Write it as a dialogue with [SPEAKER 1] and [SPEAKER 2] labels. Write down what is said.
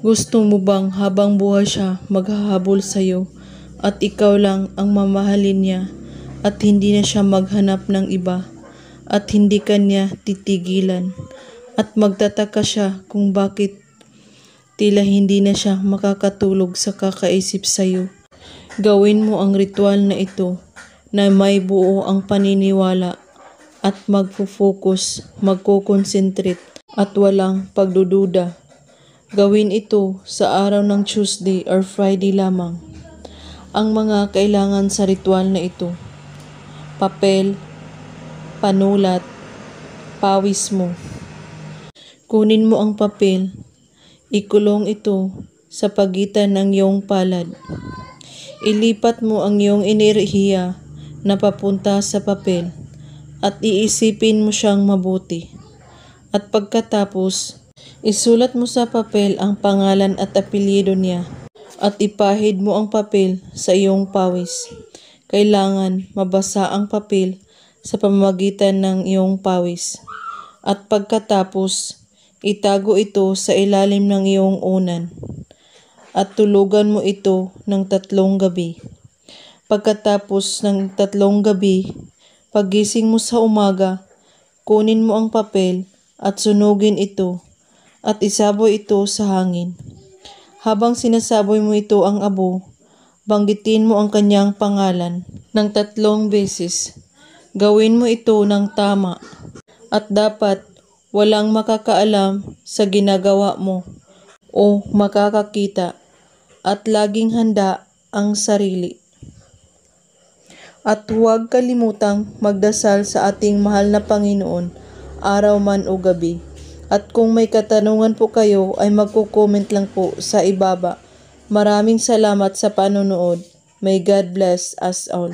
[SPEAKER 1] Gusto mo bang habang buhay siya maghahabol sa'yo at ikaw lang ang mamahalin niya at hindi na siya maghanap ng iba at hindi kanya titigilan at magtataka siya kung bakit tila hindi na siya makakatulog sa kakaisip sa'yo? Gawin mo ang ritual na ito na may buo ang paniniwala at magpo-focus, magko-concentrate at walang pagdududa. Gawin ito sa araw ng Tuesday or Friday lamang. Ang mga kailangan sa ritual na ito: papel, panulat, pawis mo. Kunin mo ang papel, ikulong ito sa pagitan ng iyong palad. Ilipat mo ang iyong enerhiya na papunta sa papel at iisipin mo siyang mabuti. At pagkatapos, isulat mo sa papel ang pangalan at apelyido niya at ipahid mo ang papel sa iyong pawis. Kailangan mabasa ang papel sa pamamagitan ng iyong pawis. At pagkatapos, itago ito sa ilalim ng iyong unan at tulugan mo ito ng 3 gabi. Pagkatapos ng 3 gabi, pagising mo sa umaga, kunin mo ang papel at sunugin ito at isaboy ito sa hangin. Habang sinasaboy mo ito ang abo, banggitin mo ang kanyang pangalan ng 3 beses. Gawin mo ito ng tama at dapat walang makakaalam sa ginagawa mo o makakakita at laging handa ang sarili. At huwag kalimutang magdasal sa ating mahal na Panginoon araw man o gabi. At kung may katanungan po kayo ay magko-comment lang po sa ibaba. Maraming salamat sa panonood. May God bless us all.